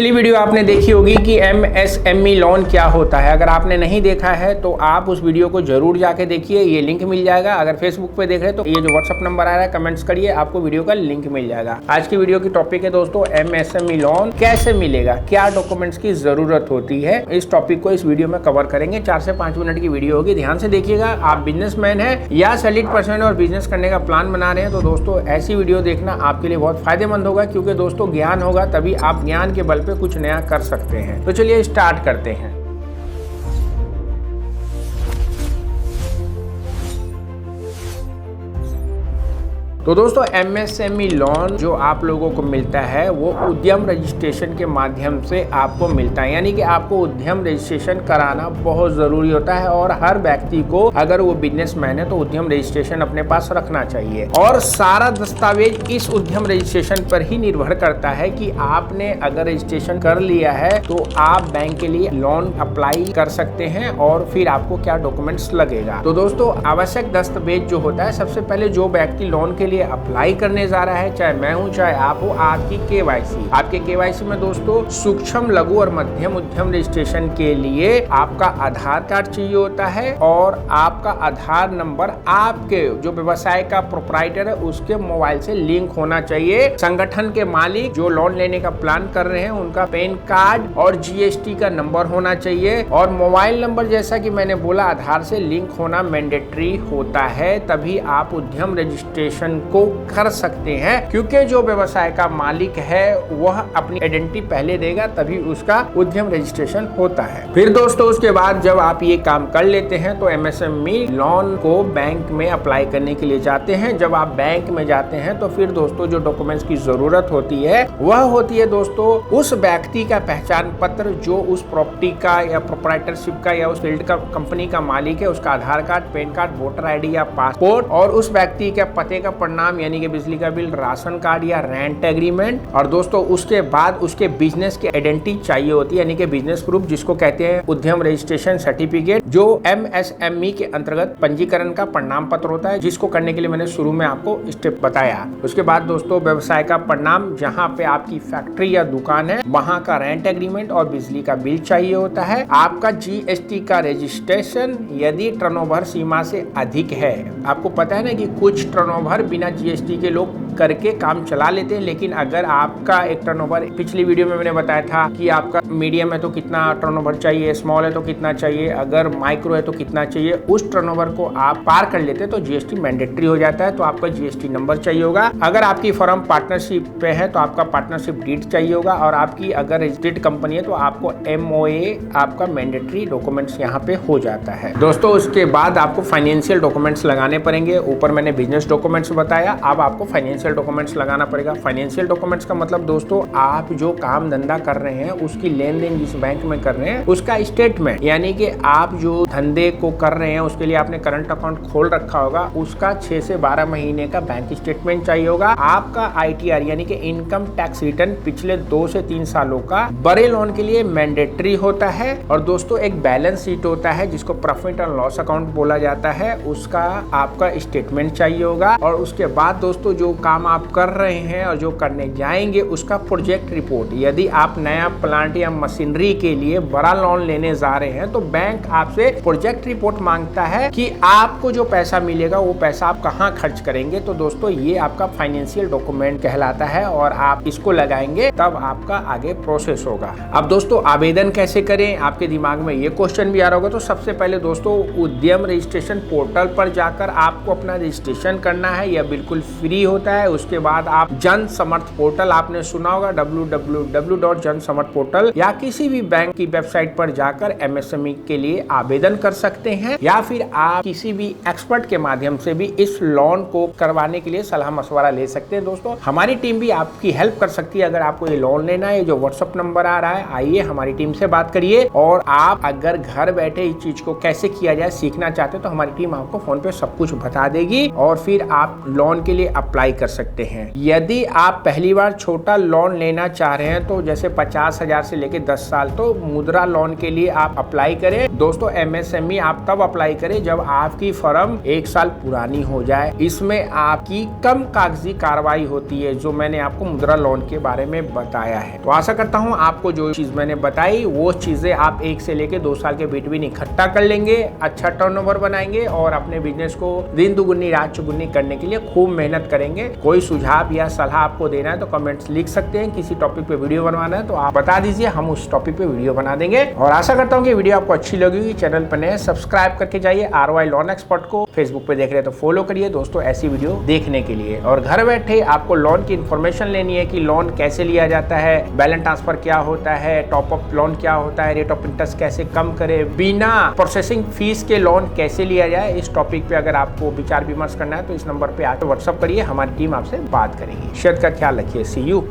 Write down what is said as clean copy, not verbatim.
पिछली वीडियो आपने देखी होगी कि एमएसएमई लोन क्या होता है। अगर आपने नहीं देखा है तो आप उस वीडियो को जरूर जाके देखिए, ये लिंक मिल जाएगा। अगर फेसबुक पे देख रहे हैं तो ये जो व्हाट्सअप नंबर आ रहा है कमेंट्स करिए, आपको वीडियो का लिंक मिल जाएगा। आज की वीडियो की टॉपिक है दोस्तों एमएसएमई लोन कैसे मिलेगा, क्या डॉक्यूमेंट्स की जरूरत होती है। इस टॉपिक को इस वीडियो में कवर करेंगे। 4 से 5 मिनट की वीडियो होगी, ध्यान से देखिएगा। आप बिजनेसमैन है या सैलरीड पर्सन और बिजनेस करने का प्लान बना रहे हैं तो दोस्तों ऐसी वीडियो देखना आपके लिए बहुत फायदेमंद होगा, क्योंकि दोस्तों ज्ञान होगा तभी आप ज्ञान के बल पे कुछ नया कर सकते हैं। तो चलिए स्टार्ट करते हैं। तो दोस्तों एमएसएमई लोन जो आप लोगों को मिलता है वो उद्यम रजिस्ट्रेशन के माध्यम से आपको मिलता है, यानी कि आपको उद्यम रजिस्ट्रेशन कराना बहुत जरूरी होता है। और हर व्यक्ति को, अगर वो बिजनेसमैन है तो उद्यम रजिस्ट्रेशन अपने पास रखना चाहिए। और सारा दस्तावेज इस उद्यम रजिस्ट्रेशन पर ही निर्भर करता है कि आपने अगर रजिस्ट्रेशन कर लिया है तो आप बैंक के लिए लोन अप्लाई कर सकते हैं और फिर आपको क्या डॉक्यूमेंट्स लगेगा। तो दोस्तों आवश्यक दस्तावेज जो होता है, सबसे पहले जो व्यक्ति लोन के लिए अप्लाई करने जा रहा है, चाहे मैं हूं चाहे आप हो, आपकी केवाईसी। आपके केवाईसी में दोस्तों सूक्ष्म, लघु और मध्यम उद्यम रजिस्ट्रेशन के लिए आपका आधार कार्ड चाहिए होता है और आपका आधार नंबर आपके जो व्यवसाय का प्रोप्राइटर है उसके मोबाइल से लिंक होना चाहिए। संगठन के मालिक जो लोन लेने का प्लान कर रहे हैं उनका पैन कार्ड और जीएसटी का नंबर होना चाहिए। और मोबाइल नंबर, जैसा कि मैंने बोला, आधार से लिंक होना मैंडेटरी होता है, तभी आप उद्यम रजिस्ट्रेशन को कर सकते हैं। क्योंकि जो व्यवसाय का मालिक है वह अपनी आइडेंटिटी पहले देगा, तभी उसका उद्यम रजिस्ट्रेशन होता है। फिर दोस्तों उसके बाद जब आप ये काम कर लेते हैं तो एमएसएमई लोन को बैंक में अप्लाई करने के लिए जाते हैं। जब आप बैंक में जाते हैं तो फिर दोस्तों जो डॉक्यूमेंट्स की जरूरत होती है वह होती है दोस्तों उस व्यक्ति का पहचान पत्र जो उस प्रॉपर्टी का या प्रोप्राइटरशिप का या उस फील्ड का कंपनी का मालिक है, उसका Aadhaar card, PAN card, voter ID या पासपोर्ट, और उस व्यक्ति के पते का नाम यानी कि बिजली का बिल, राशन कार्ड या रेंट एग्रीमेंट। और दोस्तों उसके बाद उसके बिजनेस की आइडेंटिटी चाहिए होती है, यानी कि बिजनेस प्रूफ, जिसको कहते हैं उद्यम रजिस्ट्रेशन सर्टिफिकेट, जो एमएसएमई के अंतर्गत पंजीकरण का प्रमाण पत्र होता है, जिसको करने के लिए मैंने शुरू में आपको स्टेप बताया। उसके बाद दोस्तों व्यवसाय का प्रमाण, जहां पे आपकी फैक्ट्री या दुकान है वहां का रेंट एग्रीमेंट और बिजली का बिल चाहिए होता है। आपका जीएसटी का रजिस्ट्रेशन यदि टर्नओवर सीमा से अधिक है। आपको पता है ना कि कुछ टर्नओवर बिना जीएसटी के लोग करके काम चला लेते हैं, लेकिन अगर आपका एक टर्नओवर, पिछली वीडियो में मैंने बताया था कि आपका मीडियम है तो कितना टर्नओवर चाहिए, स्मॉल है तो कितना चाहिए, अगर माइक्रो है तो कितना चाहिए, उस टर्नओवर को आप पार कर लेते हैं तो जीएसटी मैंडेटरी हो जाता है। तो आपका जीएसटी नंबर चाहिए होगा। अगर आपकी फर्म पार्टनरशिप पे है तो आपका पार्टनरशिप डीड चाहिए होगा। और आपकी अगर रजिस्टर्ड कंपनी है तो आपको एमओए, आपका मैंडेटरी डॉक्यूमेंट्स यहाँ पे हो जाता है। दोस्तों उसके बाद आपको फाइनेंशियल डॉक्यूमेंट्स लगाने पड़ेंगे। ऊपर मैंने बिजनेस डॉक्यूमेंट्स बताया, अब आपको फाइनेंशियल डॉक्यूमेंट्स लगाना पड़ेगा। फाइनेंशियल डॉक्यूमेंट्स का मतलब दोस्तों आप जो काम धंधा कर रहे हैं उसकी लेन देन जिस बैंक में कर रहे हैं उसका स्टेटमेंट, यानी कि आप जो धंधे को कर रहे हैं उसके लिए आपने करंट अकाउंट खोल रखा होगा, उसका 6 से 12 महीने का बैंक स्टेटमेंट चाहिए होगा। आपका आईटीआर यानी कि इनकम टैक्स रिटर्न पिछले 2 से 3 सालों का बड़े लोन के लिए मैंडेटरी होता है। और दोस्तों एक बैलेंस शीट होता है जिसको प्रॉफिट एंड लॉस अकाउंट बोला जाता है, उसका आपका स्टेटमेंट चाहिए होगा। और उसके बाद दोस्तों जो काम आप कर रहे हैं और जो करने जाएंगे उसका प्रोजेक्ट रिपोर्ट, यदि आप नया प्लांट या मशीनरी के लिए बड़ा लोन लेने जा रहे हैं तो बैंक आपसे प्रोजेक्ट रिपोर्ट मांगता है कि आपको जो पैसा मिलेगा वो पैसा आप कहाँ खर्च करेंगे। तो दोस्तों ये आपका फाइनेंशियल डॉक्यूमेंट कहलाता है और आप इसको लगाएंगे तब आपका आगे प्रोसेस होगा। अब दोस्तों आवेदन कैसे करें, आपके दिमाग में ये क्वेश्चन भी आ रहा होगा। तो सबसे पहले दोस्तों उद्यम रजिस्ट्रेशन पोर्टल पर जाकर आपको अपना रजिस्ट्रेशन करना है, यह बिल्कुल फ्री होता है। उसके बाद आप जन समर्थ पोर्टल, आपने सुना होगा www.jansamarth-portal, या किसी भी बैंक की वेबसाइट पर जाकर एमएसएमई के लिए आवेदन कर सकते हैं, या फिर आप किसी भी एक्सपर्ट के माध्यम से भी इस लोन को करवाने के लिए सलाह मशवरा ले सकते हैं। दोस्तों हमारी टीम भी आपकी हेल्प कर सकती है। अगर आपको ये लोन लेना है, जो व्हाट्सअप नंबर आ रहा है, आइए हमारी टीम से बात करिए। और आप अगर घर बैठे इस चीज को कैसे किया जाए सीखना चाहते हैं तो हमारी टीम आपको फोन पे सब कुछ बता देगी और फिर आप लोन के लिए अप्लाई कर सकते हैं। यदि आप पहली बार छोटा लोन लेना चाह रहे हैं तो जैसे 50,000 से लेके 10 साल, तो मुद्रा लोन के लिए आप अप्लाई करें। दोस्तों एमएसएमई आप तब अप्लाई करें जब आपकी फर्म 1 साल पुरानी हो जाए। इसमें आपकी कम कागजी कार्रवाई होती है, जो मैंने आपको मुद्रा लोन के बारे में बताया है। तो आशा करता हूं आपको जो चीज मैंने बताई वो चीजें आप 1 से लेके 2 साल के बिटवीन इकट्ठा कर लेंगे, अच्छा टर्नओवर बनाएंगे और अपने बिजनेस को दिन दुगुनी रात चौगुनी करने के लिए खूब मेहनत करेंगे। कोई सुझाव या सलाह आपको देना है तो कमेंट्स लिख सकते हैं। किसी टॉपिक पे वीडियो बनवाना है तो आप बता दीजिए, हम उस टॉपिक पे वीडियो बना देंगे। और आशा करता हूँ कि वीडियो आपको अच्छी लगेगी। चैनल पर नए सब्सक्राइब करके जाइए। ROI लोन एक्सपर्ट को फेसबुक पे देख रहे हैं तो फॉलो करिए दोस्तों ऐसी वीडियो देखने के लिए। और घर बैठे आपको लोन की इन्फॉर्मेशन लेनी है कि लोन कैसे लिया जाता है, बैलेंस ट्रांसफर क्या होता है, टॉप अप लोन क्या होता है, रेट ऑफ इंटरेस्ट कैसे कम करे, बिना प्रोसेसिंग फीस के लोन कैसे लिया जाए, इस टॉपिक पे अगर आपको विचार विमर्श करना है तो इस नंबर पे आकर व्हाट्सअप करिए, हमारी टीम आपसे बात करेगी। सेहत का ख्याल रखिए। सी यू।